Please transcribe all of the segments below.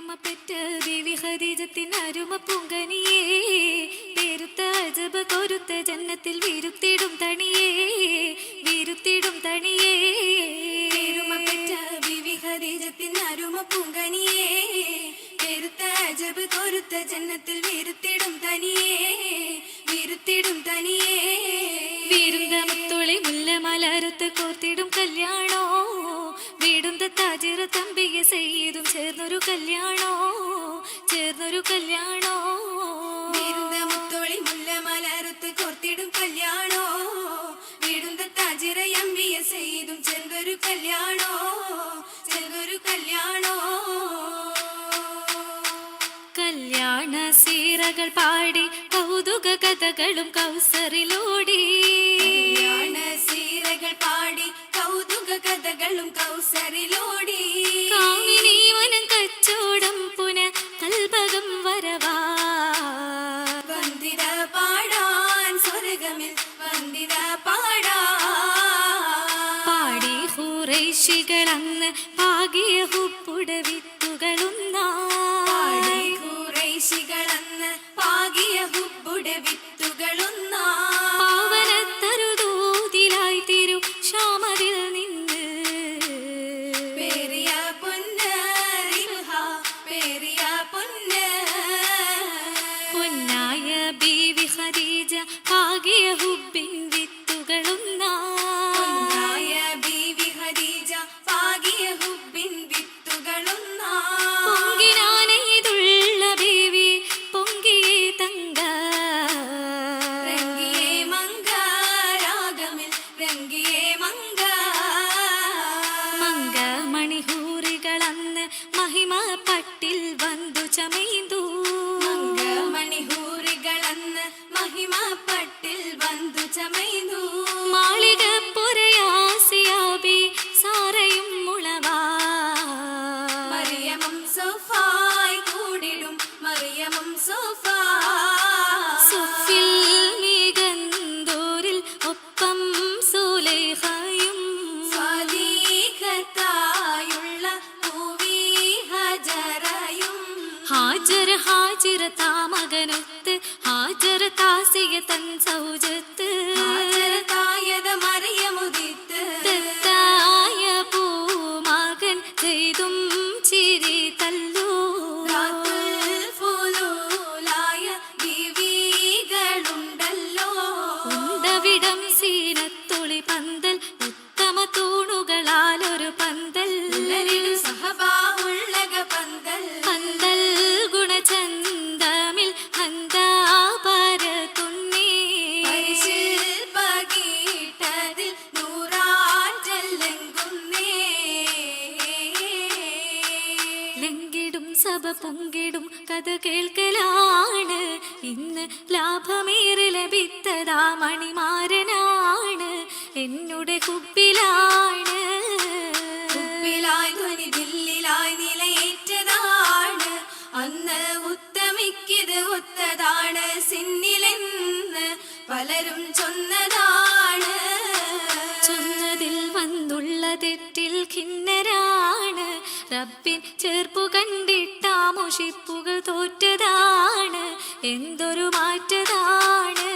പെരുമ പെറ്റ ബീവി ഖദീജത്തിൻ അരുമ പൂങ്കനിയേ, പേരുത്ത അജബ് കൊരുത്ത ജന്നത്തിൽ വിരുത്തിടും തണിയേ, വിരുത്തിടും തണിയേ. പെരുമ പെറ്റ ബീവി ഖദീജത്തിൻ അരുമ പൂങ്കനിയേ, പേരുത്ത അജബ് കൊരുത്ത ജന്നത്തിൽ വിരുത്തിടും തനിയേ, വിരുത്തിടും തനിയേ. വീരുന്ന മുത്തുളി മുല്ല മലരത്ത് കോർത്തിടും കല്യാണോ, വീടുന്ന താജിറ തമ്പിയെ സയ്യിദും ചേർന്നൊരു കല്യാണോ, ചേർന്നൊരു കല്യാണോ. വീരുന്ന മുത്തോളി മുല്ല മലരത്ത് കോർത്തിടും കല്യാണോ, വീടുന്ന താജിറ അമ്പിയ സയ്യിദും ചേർന്നൊരു കല്യാണോ, ചേർന്നൊരു കല്യാണോ. കല്യാണ സീറകൾ പാടി കൗതുക കഥകളും കൗസറിലോടി, കല്യാണ സീറകൾ പാടി കൗതുക കഥകളും കൗസറിലോടി. കാമിനി വനം കച്ചോടം പുന കൽപകം വരവാ, വന്ദിത പാടാൻ സ്വർഗമിൽ വന്ദിത പാടാൻ. പാടി ഖുറൈശികൾ അന്ന് പാകിയ ഹുപ്പുട വിത്തുകളൊന്നായി, ഖുറൈശികളന്ന് പാകിയ ഹുബ്ബുടെ വിത്തുകളൊന്നാ. പാവനത്തരുദൂതിലായി തിരു ശ്യാമതിൽ നിന്ന് പേരിയ പൊന്ന് റിബ്ഹ, പേരിയ പൊന്ന്. പൊന്നായ ബീവി ഖദീജ പാകിയ ഹുബിൻ വിത്തുകളൊന്നായി, പൊന്നായ ബീവി ഖദീജ പാകിയ ഹുബ്ബിൻ വിത്തുകളൊന്നാ. പൊങ്കിനാനെയ്തുള്ള ബീവി പൊങ്കിയേ തങ്ക, രംഗിയേ മങ്ക രാഗമിൽ രംഗിയേ മങ്ക. മങ്ക മണിഹൂറികളന്ന് മഹിമ പട്ടിൽ വന്നു ചമൈന്തു, മങ്ക മണിഹൂറികളന്ന് മഹിമ പട്ടിൽ വന്നു ചമൈതു. മാളിക പുരയാസിയാബി സാറയും മുളവാ, മറിയമം സോഫായി കൂടിടും മറിയമം സോഫാ. സുഫിൽ മികന്തോരിൽ ഒപ്പം സുലൈഖയും, സ്വാദീഖത്തായുള്ള പൂവി ഹജറയും. ഹാജർ ഹാജിറ താമകനൊത്ത് ഹാജർ താസിയ തൻ സൗജത്ത്, ഹാജറത്തായത് മറിയമുദിത്ത്. ദത്തായ പൂമകൻ ചെയ്തും ചിരി തല്ലൂ, റാത്തുൽ ഫുലൂലായ ബീവികളുണ്ടല്ലോ. ഉണ്ടവിടം സീനത്തൊളി പന്തൽ ഉത്തമ തൂണുകളാലൊരു പന്തൽ, ഉള്ളരിടും സഹബാവുള്ളക പന്തൽ. പന്തൽ ഗുണചന്തമിൽ ഹന്താപര തുന്നേ, പരിശിൽ പകീട്ടതിൽ നൂറാറ്റൽ ലംഘുന്നേ. ലംഘിടും സഭ പൊങ്കിടും കഥ കേൾക്കലാണ്, ഇന്ന് ലാഭമേറെ ലഭിത്തതാ മണിമാരനാണ്, എന്നുടെ കുപ്പിലാണ്. ഉപ്പിലായി ധ്വനി ദില്ലിലായി നിലയേറ്റതാണ്, അന്ന് ഉത്തമിക്കിത് ഒത്തതാണ് സിന്നിലെന്ന് പലരും ചൊന്നതാണ്. ചൊന്നതിൽ വന്നുള്ള തെറ്റിൽ ഖിന്നരാണ്, റബ്ബിൻ ചേർപ്പു കണ്ടിട്ടാ മുഷിപ്പുകൾ തോറ്റതാണ്, എന്തൊരു മാറ്റതാണ്.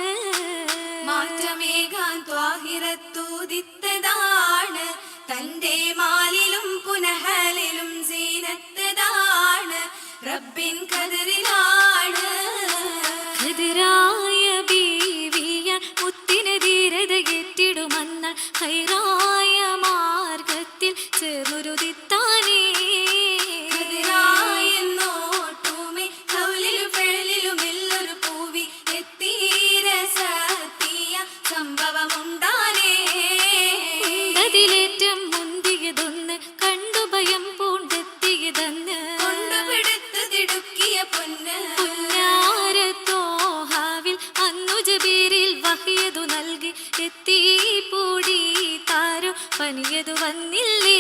മാറ്റമേകാൻ ത്വാഹിറത്തൂതിത്തതാണ്, തന്റെ മാലിലും പുനഹലിലും സീനത്തതാണ്, റബ്ബിൻ കതിരിലാണ്. ഖദിറായ ബീവിയ മുത്തിന് ധീരതയെറ്റിടുമെന്ന ഹൈറായ മാർഗത്തിൽ ചേർന്നുരുതിത്താനേ, കതിരായെന്നോട്ടുമേ കൗലിലും ഫെഴലിലും എല്ലൊരു പൂവി എത്തീര സത്യ സംഭവമുണ്ടാനേ. അതിലേറ്റം മുന്തിയതൊന്ന് കണ്ടു ഭയം പൂണ്ടെത്തിയതെന്ന്, കൊണ്ടുപിടുത്തു തിടുക്കിയ പൊന്ന്. പുന്നാരത്തോഹാവിൽ അന്നു ജബീരിൽ വഹിയതു നൽകി എത്തി പൂടി താരോ പനിയതു വന്നില്ലേ.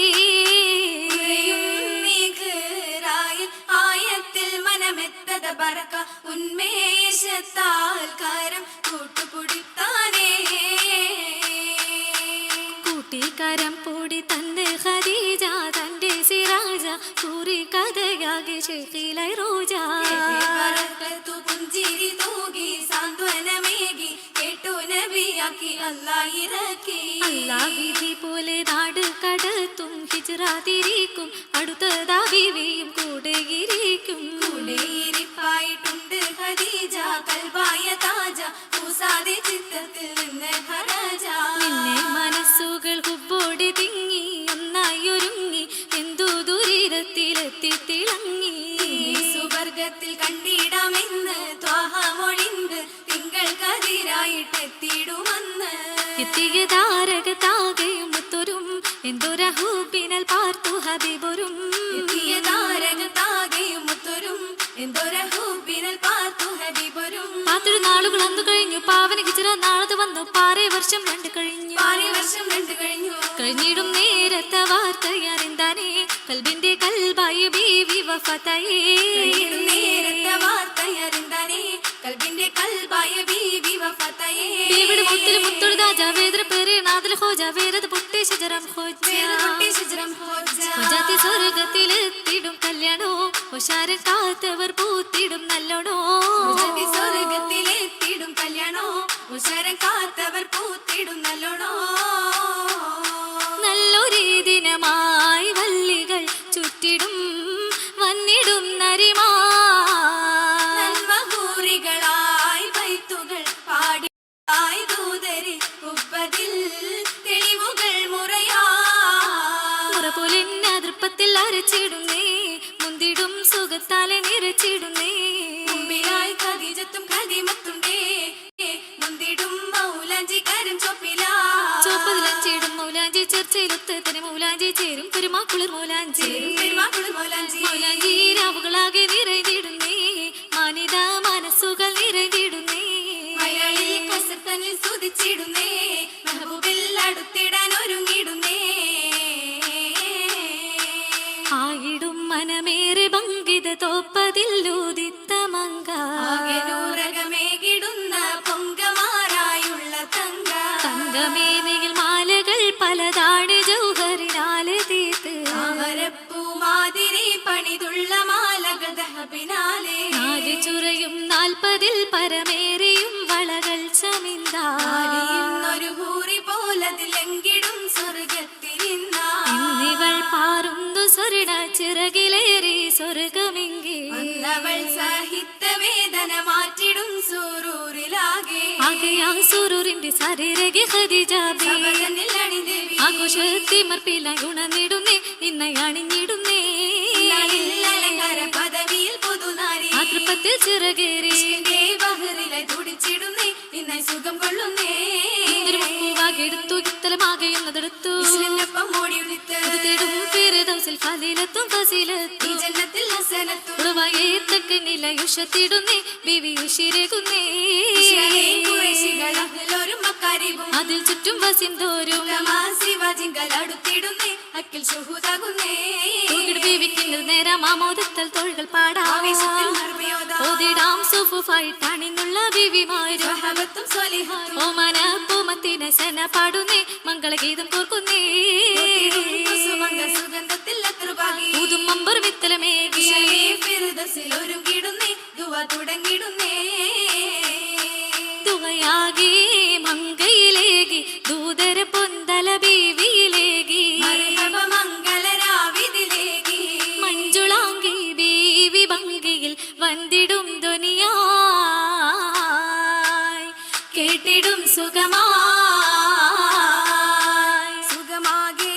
ആയത്തിൽ മനമെത്തത ബറക ഉന്മേഷത്താൽ കാരം കൂട്ടുപിടിത്താനേ. കൂട്ടിക്കരം പൂടി തന്റെ ഖദീജ തന്റെ സിറാജ കൂറി കഥകൾ മലയാകെ ഷെയ്ഖിലെ റോജ ബറക്കത്തു പുഞ്ചിരി തൂകി സാന്ത്വനമേകി കേട്ടു നബിയാക്കി അല്ലാഹ് ഇറക്കി. അല്ലാ വിധി പോലെ നാട് കടത്തും ഹിജ്റ തിരിക്കും അടുത്തതാ ബീവിയും കൂടെയിരിക്കും. കൂടെയിരിപ്പായിട്ടുണ്ട് ഖദീജ കൽബായ താജ കൂസാതെ ചിത്തത്തിൽ നിന്ന് ഖറജ. നിന്നെ മനസ്സുകൾ ഹുബ്ബോടെ തിങ്ങി ഒന്നായി ഒരുങ്ങി എന്തു ദുരിതത്തിലെത്തി തിളങ്ങി. സുവർഗത്തിൽ കണ്ടിടാമെന്ന് ത്വാഹ മൊഴിந்து തിങ്കൾ കതിരായിട്ടെത്തിടുമെന്ന്. എത്തിയ താരകത്താകെയും മുത്തൊരും എന്തൊരഹൂബിനൽ പാർത്തു ഹബീബൊരും. എത്തിയ താരകത്താകെയും മുത്തൊരും എന്തൊരഹൂബിനൽ പാർത്തു ഹബീബൊരും. പാത്തൊരു നാളുകൾ അന്നു കഴിഞ്ഞു പാവന ഹിജ്റ നാളത് വന്നു 6 വർഷം 2 കഴിഞ്ഞു. 6 വർഷം 2 കഴിഞ്ഞു. കഴിഞ്ഞിടും നേരത്തെ വാർത്തയാരെന്താനേ കൽബിന്റെ കൽബായ ബീവി വഫാത്തായേ. നേരത്തെ വാർത്തയാരെന്താനേ കൽബിന്റെ കൽബായ ബീവി വഫാത്തായേ. ബീവിയുടെ മുത്തിൽ മുത്തൊരു താജ വേദന പേരെ നാദൽ ഹോജ വേരത് പൊട്ടി ശജറം ഹോജ. ഹോജാത്തി സ്വർഗത്തിലെത്തിടും കല്യാണോ ഉഷാരൻ കാത്തവർ പൂത്തിടും നല്ലോണോ. സ്വർഗത്തിലെത്തിടും കല്യാണോ ഉഷാരൻ കാത്തവർ പൂത്തിടും നല്ലോണോ. നല്ലൊരു ദിനമായി വല്ലികൾ ചുറ്റിടും വന്നിടും നരിമാ. നന്മഹൂറികളായി ബൈത്തുകൾ പാടി ദൂതരി ഉപ്പതിൽ തെളിവുകൾ മുറയാ. മുറ പോലെ നൃപ്പത്തിൽ അരച്ചിടുന്നേ മുന്തിടും സുഖത്താലെ നിറച്ചിടുന്നേ. മുമ്പിലായി ഖദീജത്തും ഖദീമത്തുണ്ടേ മുന്തിടും മൗലാഞ്ചി കരം ചൊപ്പിലാ. ചോപ്പതിലഞ്ചിടും മൗലാഞ്ചി ചർച്ചയിലൊത്ത് തന്നെ മൗലാഞ്ചി ചേരും പെരുമാക്കുളിർ മൗലാഞ്ചി. മൗലാഞ്ചി രാവുകളാകെ നിറഞ്ഞിടുന്നേ മാനിത മനസ്സുകൾ നിറഞ്ഞിടുന്നേ. മലയാളിൽ കസർത്തനിൽ സ്തുതിച്ചിടുന്നേ മെഹബൂബിൽ അടുത്തിടാൻ ഒരുങ്ങിടുന്നേ. ആയിടും മനമേറെ ഭംഗിത തോപ്പതില്ലൂതിത്ത മങ്ക. നൂറകമേകിടുന്ന പൊങ്കമാരായുള്ള തങ്ക. തങ്കമേനയിൽ മാലകൾ പലതാണ് ജൗഹറിനാല് തീർത്ത്. താമരപ്പൂമാതിരി പണിതുള്ള മാലകൾ ദഹബിനാലെ. 4 ചുറയും 40 പരമേറിയും വളകൾ ചമിന്താന്നൊരു ഹൂറി പോലതിലെങ്കിടും സ്വർഗത്തിരിന്ന. ഇന്നിവൾ പാറുന്നു സ്വർണ ചിറകിലേറി സ്വർഗമെങ്കിൽ. അവൾ സാഹിത്യ വേദന മാറ്റിടും സൂറൂരിലാകെ. ആകെയാ സുരൂറിന്റെ ശരീരകെ ഖദീജ സബദനിൽ അണിദേവി. ആഘോഷത്തിമർപ്പിലായി ഉണർന്നിടുന്നേ നിന്നെ അണിഞ്ഞിടുന്നേ. അലങ്കാര പദവിയിൽ പുതുനാരി ആതൃപ്പത്തിൽ ചിറകേറി ബഹറിലെ തുടിച്ചിടുന്നേ നിന്നെ സുഖം കൊള്ളുന്നേ. എടുത്തു ഇത്തലമാകെയുന്നതെടുത്തു ഇസ്ലിനൊപ്പം ഓടിയുദിത്ത് ഫിർദൗസിൽ ഫളീലത്തും ഫസീലത്തും ഈ ജന്നത്തിൽ ഹസനത്തും. ഉറവായേത്തക്ക് നിലയുഷത്തിടുന്നേ ബിവി ഉശിരകുന്നേ. ഖുറൈശികൾ അഹ്ലൊരു മക്കാരിബും അതിൽ ചുറ്റും വസിന്തോരും ശിവാജിങ്കൽ അടുത്തിടുന്നേ അക്കിൽ ശുഹൂദാകുന്നേ. ബീവിക്കുന്നത് നേരം ആമോദത്തൽ തോൾകൾ പാടാം ആവേശത്തിൽ മർമയോദാ. ഓതിടാം സുഫുഫായിട്ടാണിന്നുള്ള ബീവിമാരും സ്വഹാബത്തും സ്വലിഹാത്തും. ഓമന പൂമത്തിനെ സന പാടുന്നേ മംഗളഗീതം കോർക്കുന്നേ. കുസുമംഗ സുഗന്ധത്തിൽ അത്രുപാകി ഊതും മമ്പർ മിത്തലമേകി ഫിർദൗസിൽ ഒരുങ്ങിടുന്നേ ദുആ തുടങ്ങിടുന്നേ. ദുആയാകി മങ്കയിലേകി ദൂതര പൊന്തല ബീവിയിലേകി. മർഹബ മംഗളരാവിതിലേകി മഞ്ജുളാങ്കി ബീവി ഭംഗിയിൽ വന്ദിടും ധ്വനിയായി കേട്ടിടും സുഖമായി. സുഖമാകെ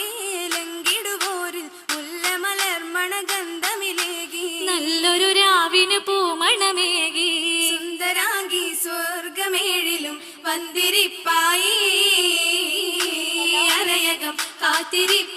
ലംഘിടുവോരിൽ മുല്ലമലർമണ ഗന്ധമിലേകി. നല്ലൊരു രാവിന് പൂമണമേകി സുന്ദരാംഗി സ്വർഗമേഴിലും വന്തിരിപ്പായി അരയകം കാത്തിരിപ്പായി.